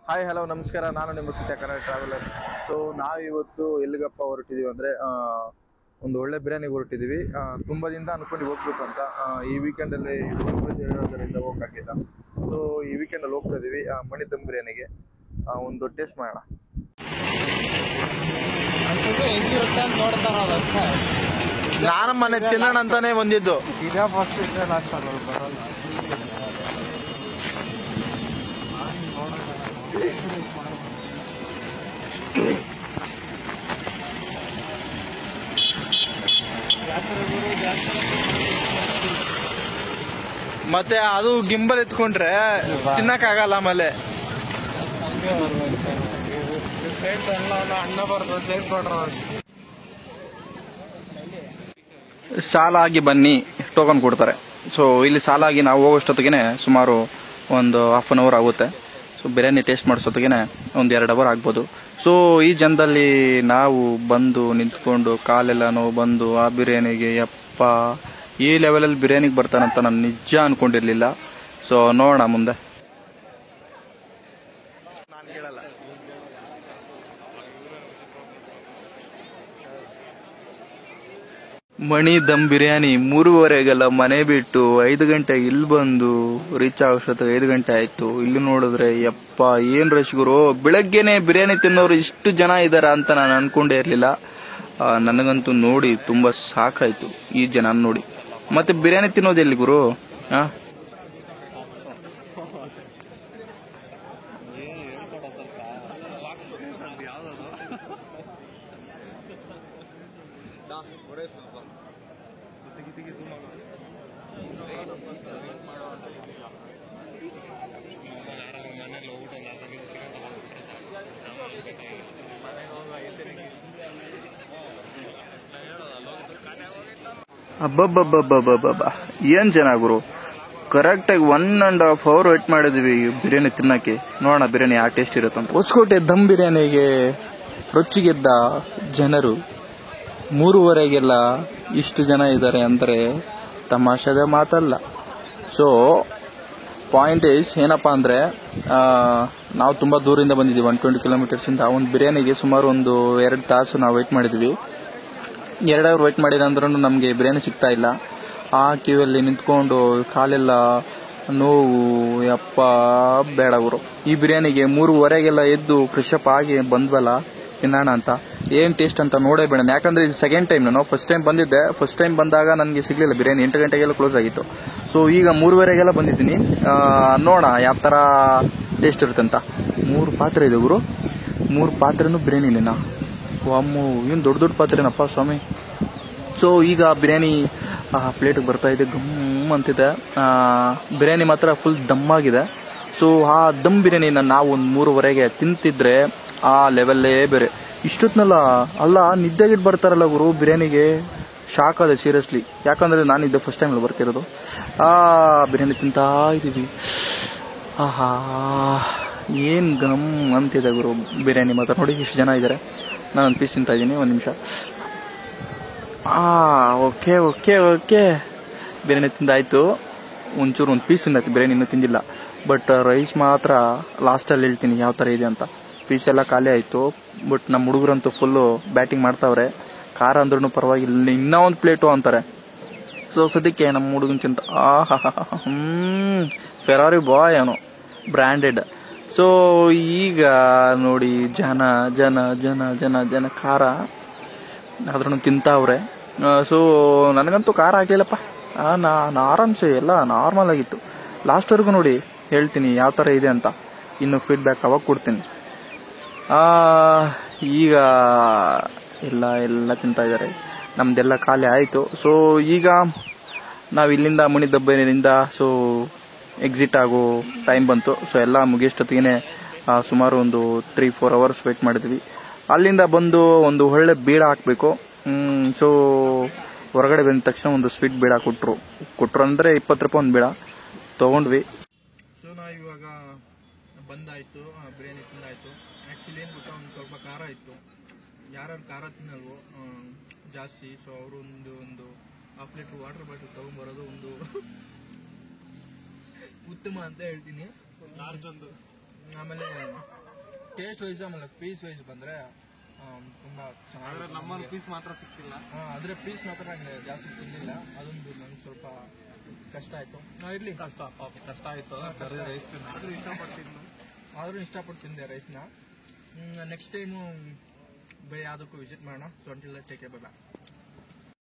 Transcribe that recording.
Hi hello ನಮಸ್ಕಾರ, ನಾನು ನಿಮ್ಮ ಸತ್ಯ ಕನ್ನಡ ಟ್ರಾವೆಲರ್. ಸೊ ನಾವಿವತ್ತು ಎಲ್ಲಿಗಪ್ಪ ಹೊರಟಿದ್ದೀವಿ ಅಂದರೆ ಒಂದು ಒಳ್ಳೆ ಬಿರಿಯಾನಿಗೆ ಹೊರಟಿದ್ದೀವಿ. ತುಂಬ ದಿನದ ಅನ್ಕೊಂಡು ಹೋಗ್ಬೇಕು ಅಂತ. ಈ ವೀಕೆಂಡಲ್ಲಿ ಇರೋದರಿಂದ ಹೋಗೋಕ್ಕಾಗಿಲ್ಲ. ಸೊ ಈ ವೀಕೆಂಡಲ್ಲಿ ಹೋಗ್ತಾ ಇದ್ದೀವಿ ಮಣಿ ದಮ್ ಬಿರಿಯಾನಿಗೆ. ಒಂದು ಟೇಸ್ಟ್ ಮಾಡೋಣ. ನಾನು ಮನೆ ತಿನ್ನೋಣ ಅಂತಾನೆ ಬಂದಿದ್ದು. ಇದೇ ಫಸ್ಟ್ ಇದ್ರೆ ಲಾಸ್ಟ್ ಆಗೋದು ಬರಲ್ಲ. ಮತ್ತೆ ಅದು ಗಿಂಬಲ್ ಎತ್ಕೊಂಡ್ರೆ ತಿನ್ನಕ್ಕಾಗಲ್ಲ. ಆಮೇಲೆ ಅಣ್ಣ ಬರ್ದು ಸೇಫ್ ಕೊಡ್ರು. ಸಾಲಾಗಿ ಬನ್ನಿ, ಟೋಕನ್ ಕೊಡ್ತಾರೆ. ಸೊ ಇಲ್ಲಿ ಸಾಲಾಗಿ ನಾವು ಹೋಗೋಷ್ಟೊತ್ತಿಗೆ ಸುಮಾರು ಒಂದು ಹಾಫ್ ಅನ್ ಅವರ್ ಆಗುತ್ತೆ. ಸೊ ಬಿರಿಯಾನಿ ಟೇಸ್ಟ್ ಮಾಡಿಸೋತ್ತಿಗೆ ಒಂದು 2 ಅವರ್ ಆಗ್ಬೋದು. ಸೊ ಈ ಜನದಲ್ಲಿ ನಾವು ಬಂದು ನಿಂತ್ಕೊಂಡು ಕಾಲೆಲ್ಲ ನೋವು ಬಂದು ಆ ಬಿರಿಯಾನಿಗೆ ಯಪ್ಪ ಈ ಲೆವೆಲಲ್ಲಿ ಬಿರಿಯಾನಿಗೆ ಬರ್ತಾನಂತ ನಾನು ನಿಜ ಅನ್ಕೊಂಡಿರ್ಲಿಲ್ಲ. ಸೊ ನೋಡೋಣ ಮುಂದೆ. ನಾನು ಕೇಳಲ್ಲ. ಮಣಿ ದಮ್ ಬಿರಿಯಾನಿ 3:30ಗೆಲ್ಲ ಮನೆ ಬಿಟ್ಟು 5 ಗಂಟೆಗೆ ಇಲ್ಲಿ ಬಂದು ರೀಚ್ ಆಗೋಷ್ಟೊತ್ತಿಗೆ 5 ಗಂಟೆ ಆಯ್ತು. ಇಲ್ಲಿ ನೋಡಿದ್ರೆ ಯಪ್ಪ ಏನ್ ರಶ್ ಗುರು. ಬೆಳಗ್ಗೆನೆ ಬಿರಿಯಾನಿ ತಿನ್ನೋರು ಇಷ್ಟು ಜನ ಇದಾರ ಅಂತ ನಾನು ಅನ್ಕೊಂಡೇ ಇರ್ಲಿಲ್ಲ. ನನಗಂತೂ ನೋಡಿ ತುಂಬಾ ಸಾಕಾಯ್ತು ಈ ಜನ ನೋಡಿ. ಮತ್ತೆ ಬಿರಿಯಾನಿ ತಿನ್ನೋದು ಎಲ್ಲಿ ಗುರು? ಅಬ್ಬಬ್ಬಬ್ಬಬ್ಬಬ್ಬ ಏನ್ ಜನ ಗುರು. ಕರೆಕ್ಟಾಗಿ 1.5 hour ವೇಟ್ ಮಾಡಿದ್ವಿ ಬಿರಿಯಾನಿ ತಿನ್ನಕ್ಕೆ. ನೋಡೋಣ ಬಿರಿಯಾನಿ ಯಾವ ಟೇಸ್ಟ್ ಇರುತ್ತಂತ. ಹೊಸಕೋಟೆ ದಮ್ ಬಿರಿಯಾನಿಗೆ ರೊಚ್ಚಿಗೆದ್ದ ಜನರು 3:30ಗೆಲ್ಲ ಇಷ್ಟು ಜನ ಇದ್ದಾರೆ ಅಂದರೆ ತಮಾಷೆದ ಮಾತಲ್ಲ. ಸೊ ಪಾಯಿಂಟ್ ಈಸ್ ಏನಪ್ಪಾ ಅಂದ್ರೆ ನಾವು ತುಂಬಾ ದೂರಿಂದ ಬಂದಿದ್ದೀವಿ, 120 ಕಿಲೋಮೀಟರ್ಸಿಂದ. ಒಂದು ಬಿರಿಯಾನಿಗೆ ಸುಮಾರು ಒಂದು 2 ತಾಸು ನಾವು ವೇಟ್ ಮಾಡಿದ್ವಿ. 2 ಅವರ್ ವೇಟ್ ಮಾಡಿದಂದ್ರೂ ನಮಗೆ ಬಿರಿಯಾನಿ ಸಿಗ್ತಾ ಇಲ್ಲ. ಆ ಕ್ಯೂಯಲ್ಲಿ ನಿಂತ್ಕೊಂಡು ಕಾಲೆಲ್ಲ ನೋವು ಯಪ್ಪ ಬೇಡ ಗುರು. ಈ ಬಿರಿಯಾನಿಗೆ 3:30ಗೆಲ್ಲ ಎದ್ದು ಫ್ರೆಶ್ ಅಪ್ ಆಗಿ ಬಂದ್ವಲ್ಲ ತಿನ್ನೋಣ ಅಂತ. ಏನ್ ಟೇಸ್ಟ್ ಅಂತ ನೋಡೇ ಬೇಡ. ಯಾಕಂದ್ರೆ ಇದು ಸೆಕೆಂಡ್ ಟೈಮ್. ನಾನು ಫಸ್ಟ್ ಟೈಮ್ ಬಂದಿದ್ದೆ. ಫಸ್ಟ್ ಟೈಮ್ ಬಂದಾಗ ನನಗೆ ಸಿಗ್ಲಿಲ್ಲ ಬಿರಿಯಾನಿ, 8 ಗಂಟೆಗೆಲ್ಲ ಕ್ಲೋಸ್ ಆಗಿತ್ತು. ಸೊ ಈಗ 3:30ಗೆಲ್ಲ ಬಂದಿದ್ದೀನಿ. ನೋಡೋಣ ಯಾವ ತರ ಟೇಸ್ಟ್ ಇರುತ್ತೆ ಅಂತ. 3 ಪಾತ್ರೆ ಇದೆ ಗುರು. 3 ಪಾತ್ರೆನೂ ಬಿರಿಯಾನಿನೇನಾ? ಅಮ್ಮು ಏನು ದೊಡ್ಡ ದೊಡ್ಡ ಪಾತ್ರೆನಪ್ಪ ಸ್ವಾಮಿ. ಸೊ ಈಗ ಬಿರಿಯಾನಿ ಪ್ಲೇಟಿಗೆ ಬರ್ತಾ ಇದೆ, ಗಮ್ ಅಂತಿದೆ. ಬಿರಿಯಾನಿ ಮಾತ್ರ ಫುಲ್ ದಮ್ ಆಗಿದೆ. ಸೊ ಆ ದಮ್ ಬಿರಿಯಾನಿನ ನಾವು ಒಂದು 3:30ಗೆ ತಿಂತಿದ್ರೆ ಆ ಲೆವೆಲ್ಲೇ ಬೇರೆ. ಇಷ್ಟೊತ್ನಲ್ಲ ಅಲ್ಲ ನಿದ್ದೆಗಿಟ್ಟು ಬರ್ತಾರಲ್ಲ ಗುರು ಬಿರಿಯಾನಿಗೆ. ಶಾಕ್ ಆದೆ ಸೀರಿಯಸ್ಲಿ. ಯಾಕಂದ್ರೆ ನಾನಿದ್ದೆ ಫಸ್ಟ್ ಟೈಮ್ ಬರ್ತಿರೋದು. ಬಿರಿಯಾನಿ ತಿಂತಾ ಇದ್ದೀವಿ. ಆಹಾ ಏನ್ ಗಮ್ ಅಂತಿದೆ ಗುರು ಬಿರಿಯಾನಿ ಮಾತ್ರ. ನೋಡಿ ಇಷ್ಟು ಜನ ಇದ್ದಾರೆ. ನಾನೊಂದು ಪೀಸ್ ತಿಂತಾ ಇದ್ದೀನಿ. 1 ನಿಮಿಷ. ಓಕೆ ಓಕೆ ಓಕೆ ಬಿರಿಯಾನಿ ತಿಂದಾಯ್ತು. ಒಂಚೂರು ಒಂದು ಪೀಸ್ ತಿಂದಾಯ್ತು, ಬಿರಿಯಾನಿ ಇನ್ನೂ ತಿಂದಿಲ್ಲ. ಬಟ್ ರೈಸ್ ಮಾತ್ರ ಲಾಸ್ಟಲ್ಲಿ ಹೇಳ್ತೀನಿ ಯಾವ ಥರ ಇದೆ ಅಂತ. ಪೀಸ್ ಎಲ್ಲ ಖಾಲಿ ಆಯಿತು. ಬಟ್ ನಮ್ಮ ಹುಡುಗರಂತೂ ಫುಲ್ಲು ಬ್ಯಾಟಿಂಗ್ ಮಾಡ್ತಾವ್ರೆ. ಖಾರ ಅಂದ್ರೂ ಪರವಾಗಿಲ್ಲ, ಇನ್ನೂ ಒಂದು ಪ್ಲೇಟು ಅಂತಾರೆ. ಸೊ ಸದ್ಯಕ್ಕೆ ನಮ್ಮ ಹುಡುಗನ್ಕಿಂತ ಫೆರಾರಿ ಬಾಯ್ ಅವನು, ಬ್ರ್ಯಾಂಡೆಡ್. ಸೊ ಈಗ ನೋಡಿ ಜನ ಜನ ಜನ ಜನ ಜನ ಖಾರ ಆದ್ರೂ ತಿಂತಾವ್ರೆ. ಸೊ ನನಗಂತೂ ಖಾರ ಆಗ್ಲಿಲ್ಲಪ್ಪ. ನಾನು ಆರಾಮ್ಸೆ ಎಲ್ಲ ನಾರ್ಮಲ್ ಆಗಿತ್ತು. ಲಾಸ್ಟ್ವರೆಗೂ ನೋಡಿ ಹೇಳ್ತೀನಿ ಯಾವ ಥರ ಇದೆ ಅಂತ. ಇನ್ನು ಫೀಡ್ಬ್ಯಾಕ್ ಅವಾಗ ಕೊಡ್ತೀನಿ. ಈಗ ಎಲ್ಲ ತಿಂತಾ ಇದ್ದಾರೆ. ನಮ್ದೆಲ್ಲ ಖಾಲಿ ಆಯಿತು. ಸೊ ಈಗ ನಾವು ಇಲ್ಲಿಂದ ಮಣಿ ದಬ್ಬಿನಿಂದ ಸೊ ಎಕ್ಸಿಟ್ ಆಗೋ ಟೈಮ್ ಬಂತು. ಸೊ ಎಲ್ಲ ಮುಗಿಯೋಷ್ಟೊತ್ತಿಗೆ ಸುಮಾರು ಒಂದು 3-4 ಅವರ್ಸ್ ವೇಟ್ ಮಾಡಿದ್ವಿ. ಅಲ್ಲಿಂದ ಬಂದು ಒಂದು ಒಳ್ಳೆ ಬೀಡ ಹಾಕಬೇಕು. ಸೊ ಹೊರಗಡೆ ಬಂದ ತಕ್ಷಣ ಒಂದು ಸ್ವೀಟ್ ಬೀಡ ಕೊಟ್ಟರು ಅಂದರೆ 20 ರೂಪಾಯಿ ಒಂದು ಬೀಡ ತೊಗೊಂಡ್ವಿ. ಸೊ ನಾವು ಇವಾಗ ಬಂದಾಯಿತು, ಬಿರಿಯಾನಿ ತಿಂದಾಯಿತು. ಆ್ಯಕ್ಚುಲಿ ಏನು ಗೊತ್ತಾ, ಒಂದು ಸ್ವಲ್ಪ ಖಾರ ಇತ್ತು. ಯಾರ್ಯಾರು ಖಾರ ತಿನ್ನಲ್ವೋ ಜಾಸ್ತಿ, ಸೊ ಅವರು ಒಂದು ಹಾಫ್ ಲೀಟ್ರ್ ವಾಟರ್ ಬಾಟಲ್ ತೊಗೊಂಬರೋದು ಒಂದು ಉತ್ತಮ ಅಂತ ಹೇಳ್ತೀನಿ. ಆಮೇಲೆ ಟೇಸ್ಟ್ ವೈಸ್ ಆಮೇಲೆ ಪೀಸ್ ವೈಸ್ ಬಂದ್ರೆ ತುಂಬಾ ಚೆನ್ನಾಗಿ ನಮ್ಮಲ್ಲಿ ಪೀಸ್ ಮಾತ್ರ ಸಿಕ್ಕಿಲ್ಲ. ಆದ್ರೆ ಪೀಸ್ ಮಾತ್ರ ನಂಗೆ ಜಾಸ್ತಿ ಸಿಗ್ಲಿಲ್ಲ. ಅದೊಂದು ನಂಗೆ ಸ್ವಲ್ಪ ಕಷ್ಟ ಆಯ್ತು. ಇರ್ಲಿ, ಕಷ್ಟ ಆಯ್ತು. ರೈಸ್ ಆದ್ರೂ ಇಷ್ಟಪಟ್ಟು ತಿಂದೆ ರೈಸ್ನ. ನೆಕ್ಸ್ಟ್ ಟೈಮು ಬೇರೆ ಯಾವುದಕ್ಕೂ ವಿಸಿಟ್ ಮಾಡೋಣ. So until take care, by.